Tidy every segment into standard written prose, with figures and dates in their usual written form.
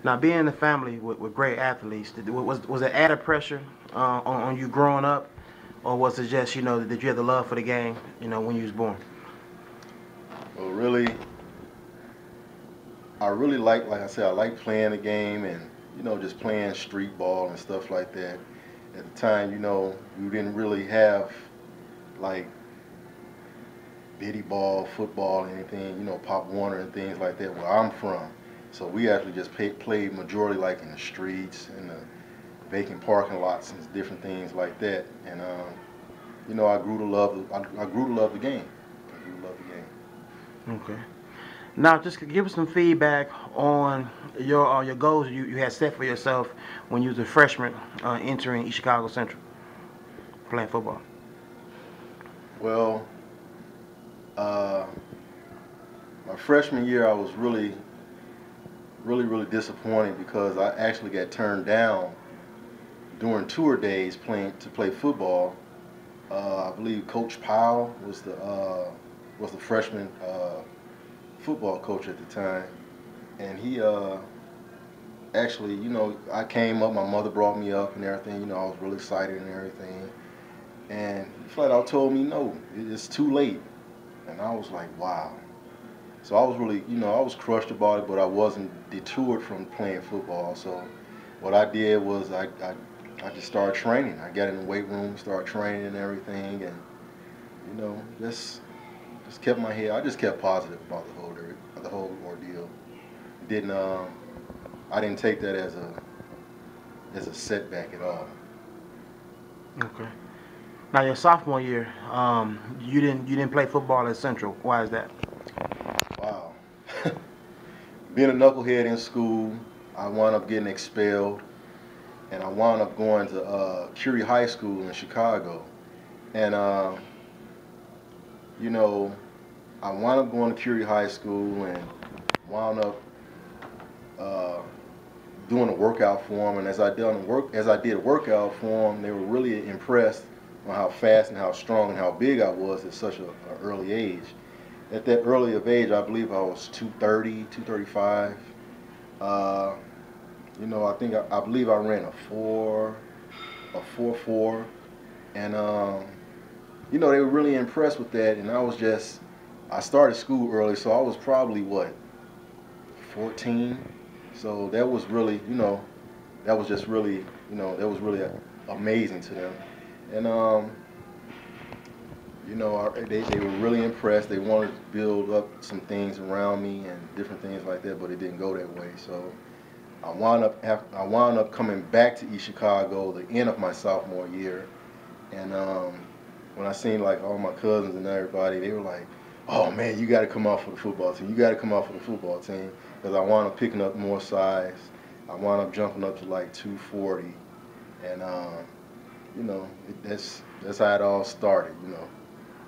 Now, being in a family with great athletes, was it added pressure on you growing up, or was it just that you had the love for the game, when you was born? Well, really, I really like I said, I like playing the game and, just playing street ball and stuff like that. At the time, we didn't really have like bitty ball, football, anything, Pop Warner and things like that where I'm from. So we actually just played majority like in the streets, in the vacant parking lots and different things like that. And, I grew to love I grew to love the game. I grew to love the game. Okay. Now, just give us some feedback on your goals you had set for yourself when you was a freshman entering East Chicago Central, playing football. Well, uh, my freshman year, I was really disappointed because I actually got turned down during tour days playing to play football. I believe Coach Powell was the freshman football coach at the time, and he actually, I came up. My mother brought me up and everything. I was really excited and everything, and he flat out told me no, it's too late, and I was like, wow. So I was really, I was crushed about it, but I wasn't detoured from playing football. So what I did was I just started training. I got in the weight room, started training and everything, and just kept my head. I just kept positive about the whole ordeal. Didn't I didn't take that as a setback at all. Okay. Now, your sophomore year, you didn't play football at Central. Why is that? Wow. Being a knucklehead in school, I wound up getting expelled, and I wound up going to Curie High School in Chicago. And you know, I wound up going to Curie High School and wound up uh, doing a workout for them. And as I did a workout for them, they were really impressed on how fast and how strong and how big I was at such an early age. At that early of age, I believe I was 230, 235. Uh, I believe I ran a 4.4, and they were really impressed with that. And I started school early, so I was probably what, 14. So that was really, that was just really, that was really amazing to them. And they were really impressed. They wanted to build up some things around me and different things like that, but it didn't go that way. So I wound up coming back to East Chicago the end of my sophomore year, and when I seen like all my cousins and everybody, they were like, "Oh man, you got to come out for the football team. You got to come out for the football team." Because I wound up picking up more size. I wound up jumping up to like 240, and that's how it all started.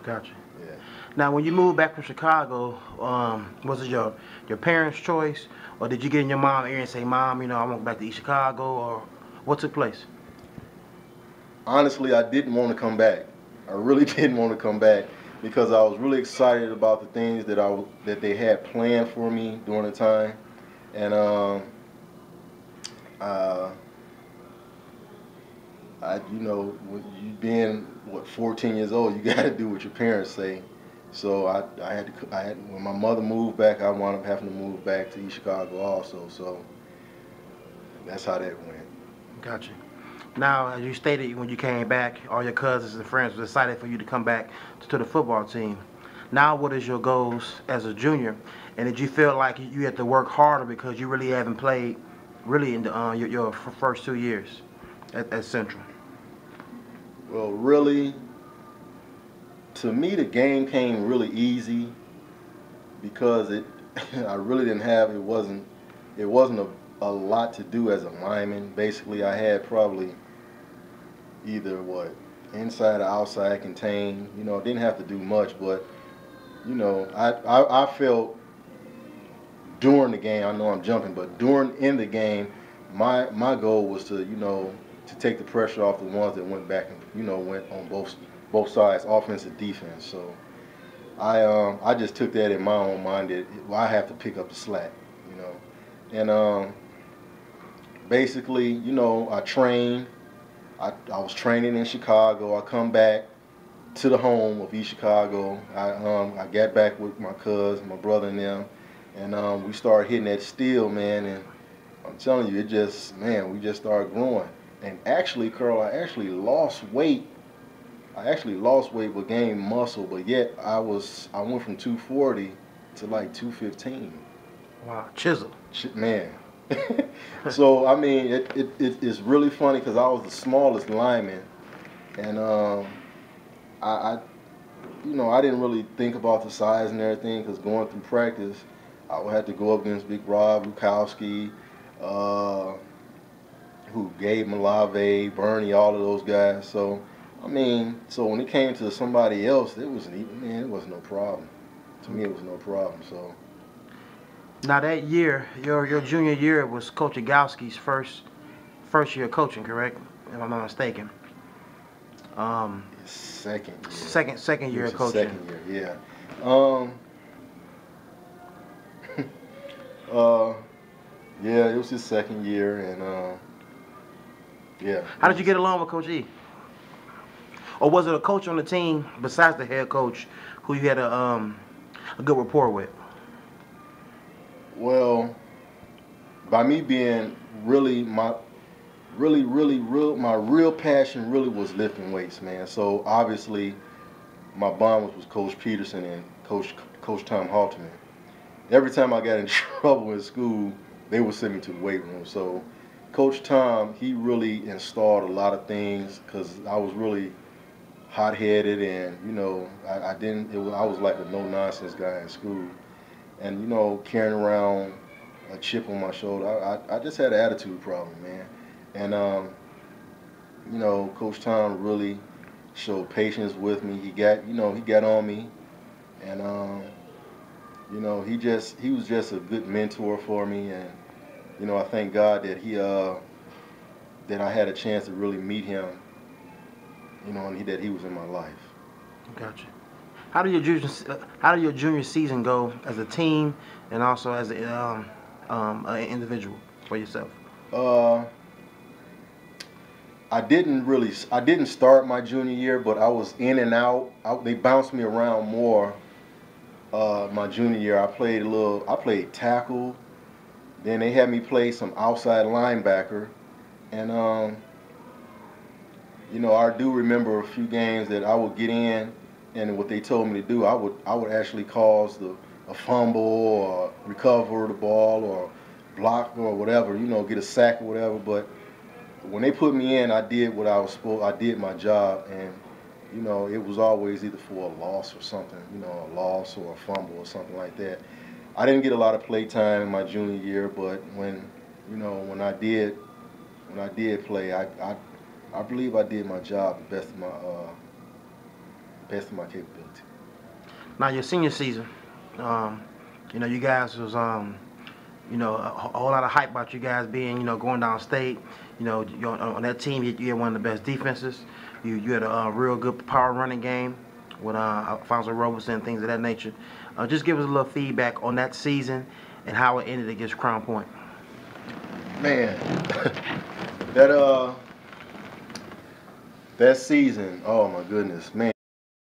Gotcha. Yeah. Now, when you moved back from Chicago, was it your parents' choice, or did you get in your mom's ear and say, "Mom, I want to go back to East Chicago," or what took place? Honestly, I didn't want to come back. I really didn't want to come back because I was really excited about the things that they had planned for me during the time, and uh, when you being 14 years old, you got to do what your parents say. So when my mother moved back, I wound up having to move back to East Chicago also. So that's how that went. Gotcha. Now, as you stated, when you came back, all your cousins and friends were excited for you to come back to the football team. Now, what is your goals as a junior? And did you feel like you had to work harder because you really haven't played really in your first 2 years at Central? Well, really, to me, the game came really easy because I really didn't have it wasn't a lot to do as a lineman. Basically, I had probably either inside or outside contain. Didn't have to do much, but I felt during the game. I know I'm jumping, but during in the game, my goal was to take the pressure off the ones that went back and went on both sides, offense and defense. So I just took that in my own mind that I have to pick up the slack, and basically, you know, I trained. I was training in Chicago. I come back to the home of East Chicago. I got back with my cousin, my brother and them, and we started hitting that steel, man. And I'm telling you, it just, man, we just started growing. And actually, Carl, I actually lost weight. But gained muscle. But yet I went from 240 to like 215. Wow, chisel. Man. So I mean, it's really funny because I was the smallest lineman, and I you know, I didn't really think about the size and everything because going through practice, I would have to go up against Big Rob Lukowski, who Gabe Malave, Bernie, all of those guys. So I mean, so when it came to somebody else, it was no problem. To me, it was no problem. So. Now that year, your junior year was Coach Yagowski's first year coaching, correct? If I'm not mistaken. Second year. Second year of coaching. Second year, yeah. Yeah, it was his second year, and yeah. How did you get along with Coach E? Or was it a coach on the team besides the head coach who you had a good rapport with? Well, by me being my real passion really was lifting weights, man. So obviously, my bond was with Coach Peterson and Coach Tom Halterman. Every time I got in trouble in school, they would send me to the weight room. So Coach Tom, he really installed a lot of things because I was really hot-headed, and you know, I was like a no-nonsense guy in school. And, you know, carrying around a chip on my shoulder, I just had an attitude problem, man. And, you know, Coach Tom really showed patience with me. He got on me. And, you know, he was just a good mentor for me. And, you know, I thank God that that I had a chance to really meet him, you know, and that he was in my life. Gotcha. How did your junior season go as a team and also as an individual for yourself? I didn't start my junior year, but I was in and out. They bounced me around more. My junior year, I played tackle. Then they had me play some outside linebacker, and you know, I do remember a few games that I would get in. And what they told me to do, I would actually cause a fumble or recover the ball or block or whatever, you know, get a sack or whatever. But when they put me in, I did what I was supposed. I did my job, and you know, it was always either for a loss or something, you know, a loss or a fumble or something like that. I didn't get a lot of play time in my junior year, but when I did play, I believe I did my job the best of my capability. Now your senior season, you know, you guys was you know, a whole lot of hype about you guys being, you know, going down state. You know, on that team, you had one of the best defenses. You had a real good power running game with Alfonso Roberson and things of that nature. Just give us a little feedback on that season and how it ended against Crown Point. Man, that season, oh my goodness, man.